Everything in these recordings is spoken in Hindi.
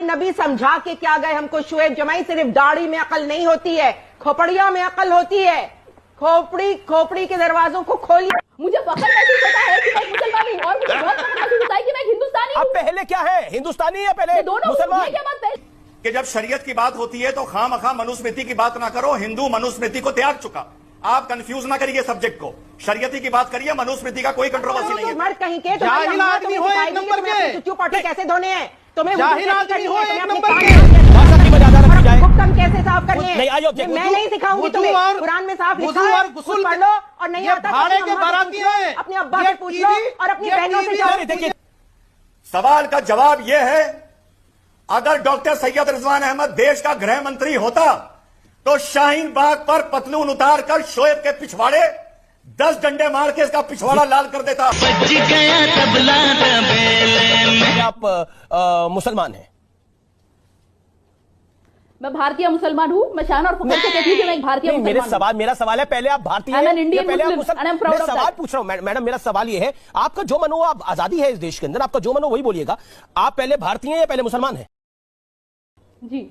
नबी समझा के क्या गए हमको शुएब जमाई, सिर्फ दाढ़ी में अकल नहीं होती है, खोपड़िया में अकल होती है। खोपड़ी के दरवाजों को खोलिए। मुझे फख्र महसूस होता है कि मैं मुसलमान हूँ और मुझे बहुत फख्र महसूस होता है कि मैं हिंदुस्तानी हूँ। अब पहले क्या है, हिंदुस्तानी या पहले मुसलमान? कि जब शरीयत की बात होती है तो खामखा मनुस्मृति की बात ना करो। हिंदू मनुस्मृति को त्याग चुका। आप कंफ्यूज ना करिए सब्जेक्ट को, शरीयती की बात करिए, मनुस्मृति का कोई कंट्रोवर्सी नहीं है। मर्द कहीं के जाहिल आदमी हो एक नंबर के, चुच्चू पाटे कैसे धोने हैं तुम्हें, जाहिल आदमी हो एक नंबर के, हुक्म कैसे साफ करने हैं मैं नहीं सिखाऊंगी तुम्हें। कुरान में साफ लिखा है, गुस्ल पढ़ लो और नहीं आता भाड़े के बाराती हैं, अपने अब्बा से पूछ लो और अपनी बहनों से जाओ। सवाल का जवाब यह है, अगर डॉक्टर सैयद रिजवान अहमद देश का गृह मंत्री होता तो शाहीन बाग पर पतलून उतार कर शोएब के पिछवाड़े 10 डंडे मार के इसका पिछवाड़ा लाल कर देता। आप मुसलमान हैं? मैं भारतीय मुसलमान हूँ। मैं शान और फख्र से कहती हूँ कि मैं एक भारतीय मुसलमान हूँ। मेरा सवाल है, पहले आप भारतीय हैं या पहले आप मुसलमान? मैं सवाल पूछ रहा हूँ मैडम, मेरा सवाल ये है, आपका जो मन हो, आप आजादी है इस देश के अंदर, आपका जो मन हो वही बोलिएगा। आप पहले भारतीय हैं या पहले मुसलमान हैं? जी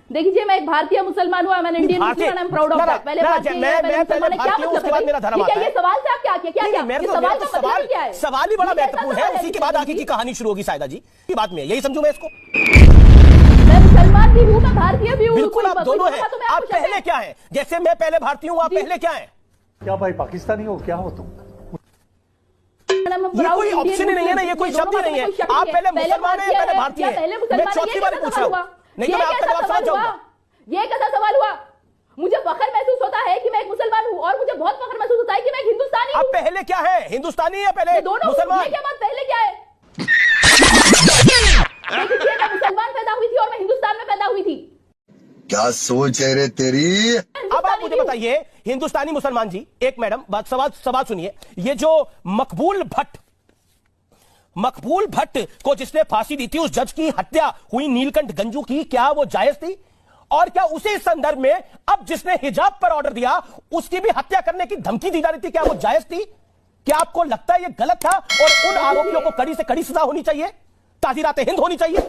देखिए, मैं एक भारतीय मुसलमान हूँ। मैं Indian Muslim, I am proud of that. पहले भारतीय है, पहले मुसलमान है, क्या मतलब है? मेरा धर्म आता है। ये सवाल से आप क्या किया? क्या सवाल का मतलब क्या है? सवाल ही बड़ा महत्वपूर्ण है, उसी के बाद आगे की कहानी शुरू होगी सायदा जी की बात में, यही समझूं मैं इसको। मैं मुसलमान भी हूँ, मैं भारतीय भी हूँ। बिल्कुल आप दोनों हैं। आप पहले क्या है? जैसे मैं पहले भारतीय हूँ, आप पहले क्या है? क्या भाई पाकिस्तानी हो, क्या हो तुम? ये कोई ऑप्शन ही नहीं है ना, ये कोई शब्द ही नहीं है। आप पहले मुसलमान हैं या पहले भारतीय हैं? मैं चौथी बार पूछ रहा हूँ। नहीं तो मैं आपका जवाब समझ जाऊंगा। ये कैसा सवाल हुआ? मुझे फख्र महसूस होता है कि मैं एक मुसलमान हूँ और मुझे बहुत फख्र महसूस होता है कि मैं एक हिंदुस्तानी हूँ। अब पहले क्या है, हिंदुस्तानी या पहले मुसलमान? ये क्या बात, पहले क्या है? देखिए, मैं मुसलमान पैदा हुई थी और मैं हिंदुस्तान में पैदा हुई थी। क्या सोच है रे तेरी? अब आप मुझे बताइए, हिंदुस्तानी मुसलमान जी, एक मैडम बात, सवाल सुनिए। ये जो मकबूल भट्ट को जिसने फांसी दी थी, उस जज की हत्या हुई नीलकंठ गंजू की, क्या वो जायज थी? और क्या उसी संदर्भ में अब जिसने हिजाब पर ऑर्डर दिया उसकी भी हत्या करने की धमकी दी जा रही थी, क्या वो जायज थी? क्या आपको लगता है ये गलत था और उन आरोपियों को कड़ी से कड़ी सजा होनी चाहिए, ताजीरात हिंद होनी चाहिए?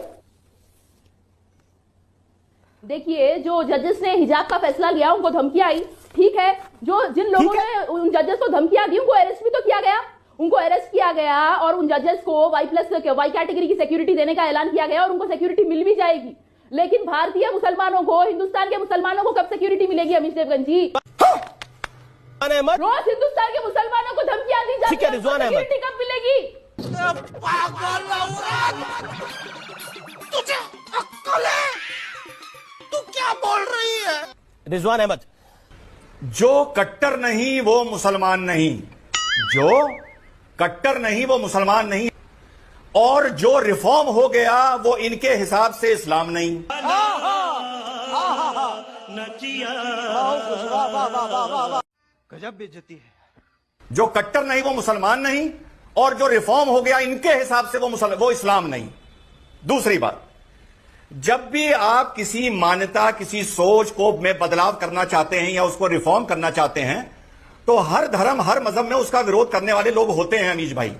देखिए, जो जजेस ने हिजाब का फैसला लिया उनको धमकियां आई, ठीक है। जो जिन लोगों ने उन जजेस को धमकियां दी उनको अरेस्ट भी तो किया गया, उनको अरेस्ट किया गया और उन जजेस को वाई कैटेगरी की सिक्योरिटी देने का ऐलान किया गया और उनको सिक्योरिटी मिल भी जाएगी। लेकिन भारतीय मुसलमानों को, हिंदुस्तान के मुसलमानों को कब सिक्योरिटी मिलेगी अमीश देवगन जी? रोज हिंदुस्तान के मुसलमानों को धमकियां दी जाती है, सिक्योरिटी कब मिलेगी? तुझे अक्ल है? तू क्या बोल रही है? रिजवान अहमद, जो कट्टर नहीं वो मुसलमान नहीं, जो कट्टर नहीं वो मुसलमान नहीं, और जो रिफॉर्म हो गया वो इनके हिसाब से इस्लाम नहीं। गजब बेइज्जती है। जो कट्टर नहीं वो मुसलमान नहीं, और जो रिफॉर्म हो गया इनके हिसाब से वो इस्लाम नहीं। दूसरी बात, जब भी आप किसी मान्यता, किसी सोच को में बदलाव करना चाहते हैं या उसको रिफॉर्म करना चाहते हैं, तो हर धर्म, हर मजहब में उसका विरोध करने वाले लोग होते हैं अमीश भाई।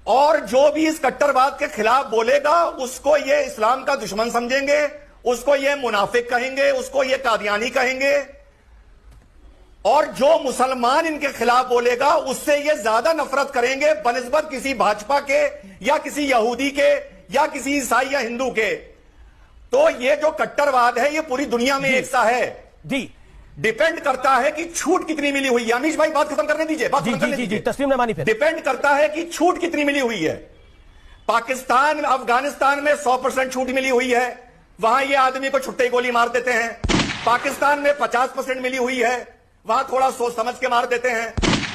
और जो भी इस कट्टरवाद के खिलाफ बोलेगा उसको ये इस्लाम का दुश्मन समझेंगे, उसको ये मुनाफिक कहेंगे, उसको ये कादियानी कहेंगे। और जो मुसलमान इनके खिलाफ बोलेगा उससे ये ज्यादा नफरत करेंगे बनिस्बत किसी भाजपा के या किसी यहूदी के या किसी ईसाई या हिंदू के। तो ये जो कट्टरवाद है ये पूरी दुनिया में एक सा है जी। डिपेंड करता है कि छूट कितनी मिली हुई है। अमीश भाई बात खत्म करने दीजिए, बात खत्म करने दीजिए। तस्लीम नमानी पे डिपेंड करता है कि छूट कितनी मिली हुई है। पाकिस्तान, अफगानिस्तान में 100% छूट मिली हुई है, वहां ये आदमी को छुट्टे गोली मार देते हैं। पाकिस्तान में 50% मिली हुई है, वहां थोड़ा सोच समझ के मार देते हैं।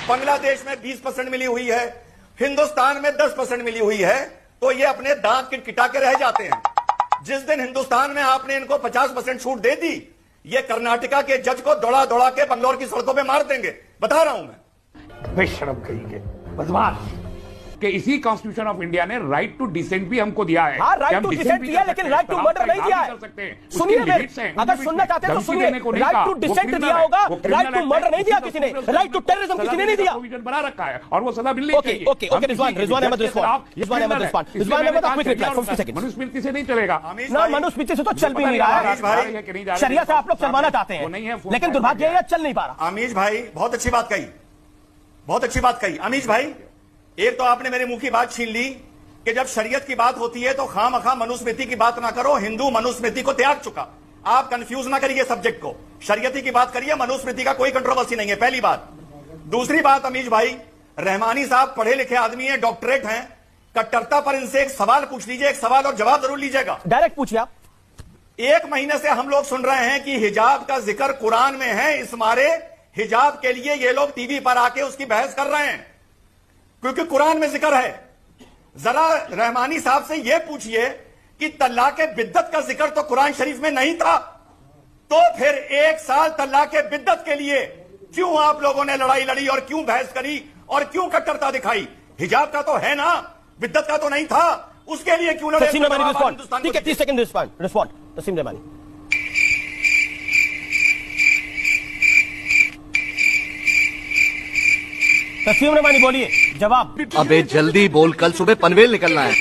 बांग्लादेश में 20% मिली हुई है, हिंदुस्तान में 10% मिली हुई है, तो ये अपने दांत किटा के रह जाते हैं। जिस दिन हिंदुस्तान में आपने इनको 50% छूट दे दी, ये कर्नाटका के जज को दौड़ा दौड़ा के बंगलौर की सड़कों पे मार देंगे, बता रहा हूं मैं। बेशरम कहीं के बदमाश। कि इसी कॉन्स्टिट्यूशन ऑफ इंडिया ने राइट टू डिसेंट भी हमको दिया है। हाँ, कि राइट हम टू dissent डिसेंट भी दिया, कर लेकिन सकते हैं, राइट टू बराबर मर्डर नहीं दिया कर है। सकते हैं। उसकी सुनिए limits हैं, अगर उनके सुनना बीच में चाहते हैं तो धमकी सुनिए, देने को नहीं राइट कहा, टू वो डिसेंट criminal दिया है, होगा, वो right criminal to act murder है, नहीं दिया उसकी किसी ने, तो राइट टू टेररिज्म सजा किसी ने देने नहीं का दिया। provision बना रखा है और वो सजा मिलनी ओके, चाहिए। ओके, ओके, हम रिजवान, किसी रिजवान अहमद जज के रिस्पॉन्ड, खिलाफ ये रिजवान अहमद criminal है। रिस्पॉन्ड, इसलिए रिजवान मैंने अहमद कहा क्विक कि रिप्लाई, और 50 सेकंड्स। मनुस्मृति से नहीं चलेगा। ना मनुस्मृति से तो चल भी नहीं रहा अमीश भाई, है, शरिया से आप लोग चलवाना चाहते वो नहीं है, हैं, वो लेकिन फाइल दुर्भाग्य है। है चल नहीं पा रहा। अमीश भाई बहुत अच्छी बात कही, बहुत अच्छी बात कही। अमीश भाई, एक तो आपने मेरे मुंह की बात छीन ली कि जब शरीयत की बात होती है तो खामखा मनुस्मृति की बात ना करो, हिंदू मनुस्मृति को त्याग चुका। आप कंफ्यूज ना करिए सब्जेक्ट को, शरीयती की बात करिए, मनुस्मृति का कोई कंट्रोवर्सी नहीं है, पहली बात। दूसरी बात अमीश भाई, रहमानी साहब पढ़े लिखे आदमी हैं, डॉक्टरेट हैं, कट्टरता पर इनसे एक सवाल पूछ लीजिए, एक सवाल और जवाब जरूर लीजिएगा। डायरेक्ट पूछिए आप। एक महीने से हम लोग सुन रहे हैं कि हिजाब का जिक्र कुरान में है, इस मारे हिजाब के लिए ये लोग टीवी पर आके उसकी बहस कर रहे हैं क्योंकि कुरान में जिक्र है। जरा रहमानी साहब से यह पूछिए कि तल्लाक़े बिद्दत का जिक्र तो कुरान शरीफ में नहीं था, तो फिर 1 साल तल्लाक़े बिद्दत के लिए क्यों आप लोगों ने लड़ाई लड़ी और क्यों बहस करी और क्यों कट्टरता दिखाई? हिजाब का तो है ना, बिद्दत का तो नहीं था, उसके लिए क्यों लड़े? तस्लीम रहमानी रिस्पॉन्ड, हिंदुस्तान ठीक है, को 30 सेकंड रिस्पॉन्ड, तस्लीम रहमानी। तस्लीम रहमानी बोलिए, जवाब। अबे जल्दी बोल, कल सुबह पनवेल निकलना है।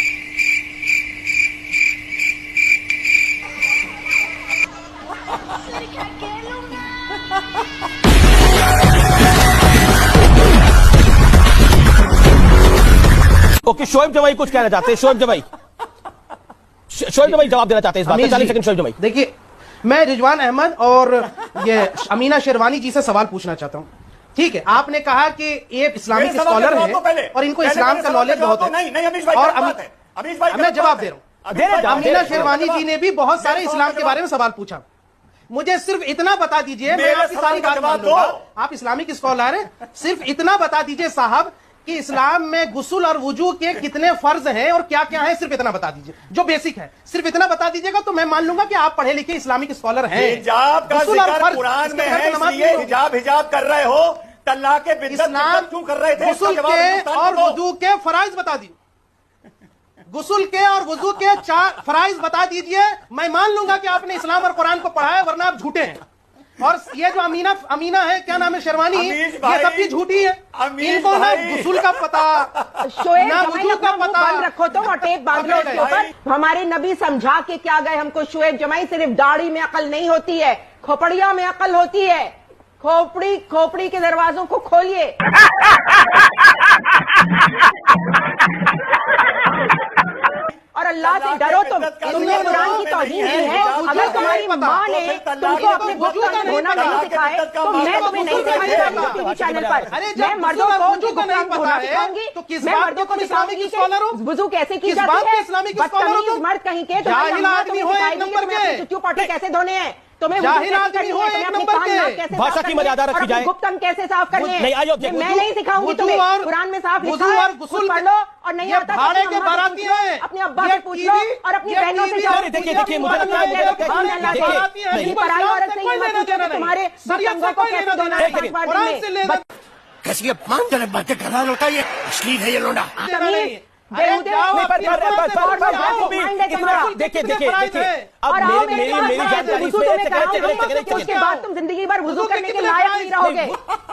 ओके, शोएब जमाई कुछ कहना चाहते हैं, शोएब जमाई, शोएब जमाई जवाब देना चाहते हैं इस बात पे, 40 सेकंड शोएब जमाई। देखिए, मैं रिजवान अहमद और ये अमीना शेरवानी जी से सवाल पूछना चाहता हूँ। ठीक है, आपने कहा कि ये इस्लामिक मेरे सवाल का स्कॉलर जवाब है तो पहले, और इनको पहले इस्लाम मेरे का सवाल नॉलेज जवाब बहुत तो है। नहीं, अमीश भाई और गलत बात है। अमीश भाई मैं गलत जवाब बात दे है। रहा हूँ। अमीना अमीना शेरवानी जी ने भी बहुत सारे इस्लाम के बारे में सवाल पूछा। मुझे सिर्फ इतना बता दीजिए, मैं मेरे आपकी सवाल सारी का बात जवाब मान लूंगा। दो। आप इस्लामिक स्कॉलर हैं, सिर्फ इतना बता दीजिए साहब कि इस्लाम में गुस्ल और वुजू के कितने फर्ज हैं और क्या क्या है, सिर्फ इतना बता दीजिए, जो बेसिक है, सिर्फ इतना बता दीजिएगा तो मैं मान लूंगा कि आप पढ़े लिखे इस्लामिक स्कॉलर हैं। हिजाब का गुस्ल और जिक्र फर्ज, कुरान इसके में बगैर है, तो नमाज इसलिए नहीं होगी। हिजाब हिजाब कर रहे हो, तल्लाक़े बिद्दत इस्लाम क्यों कर रहे थे? गुस्ल इसका जवाब के हिंदुस्तान और को दो। वुजू के फराइज बता दीजिए। गुस्ल के और वुजू के 4 फराइज बता दीजिए, मैं मान लूंगा कि आपने इस्लाम और कुरान को पढ़ा है, वरना आप झूठे हैं। और ये जो अमीना है, क्या नाम है, शेरवानी, अमीश ये भाई, सब भी झूठी है। अमीश इनको ना भाई। गुस्ल का पता, शोएब ना जमाई वुजू का अपना मुंह पता। बंद रखो तो, और टेप बांध लो अमीश उसके भाई। ऊपर। हमारे नबी समझा के क्या गए हमको, शोएब जमाई, सिर्फ दाढ़ी में अकल नहीं होती है, खोपड़िया में अकल होती है। खोपड़ी के दरवाजों को खोलिए। और अल्लाह से डरो तुम। तुमने कुरान की तौहीन की है। अगर तुम्हारी माँ ने तुमको अपने वजू का धोना नहीं सिखाए तो मैं तुम्हें नहीं सिखाऊंगी टीवी चैनल पर। मैं मर्दों को वजू का नहीं धोना सिखाऊंगी, मैं मर्दों को सिखाऊंगी कि वजू कैसे की जाती है। बदतमीज मर्द कहीं के तुम्हारी अम्मा तुम्हें सिखाएगी कि तुम्हें अपने चुच्चू पाटे कैसे धोने हैं, तुम्हें जाहिल आदमी हो एक नंबर के। भाषा की मर्यादा रखी जाए। गुप्तम कैसे साफ करने हैं नहीं, आइए, मैं नहीं सिखाऊंगी तुम्हें। कुरान में साफ लिखा है, खुद पढ़ लो, और नहीं आता तो भाड़े अपनी के अम्मा से बाराती पूछ लो, हैं। अपने अब्बा से पूछ लो और अपनी बहनों से जाओ। देखिए, मुझे लगता है पराई औरत से ये मत पूछो कि तुम्हारे अंगों को कैसे धोना है 5 बार दिन में। कैसी अपमानजनक बातें कर रहा है लौटा, ये अश्लील है ये लोटा। देखिए, अब मेरी जानकारी उसके बाद तुम जिंदगी भर वुजू करने के लायक नहीं रहोगे।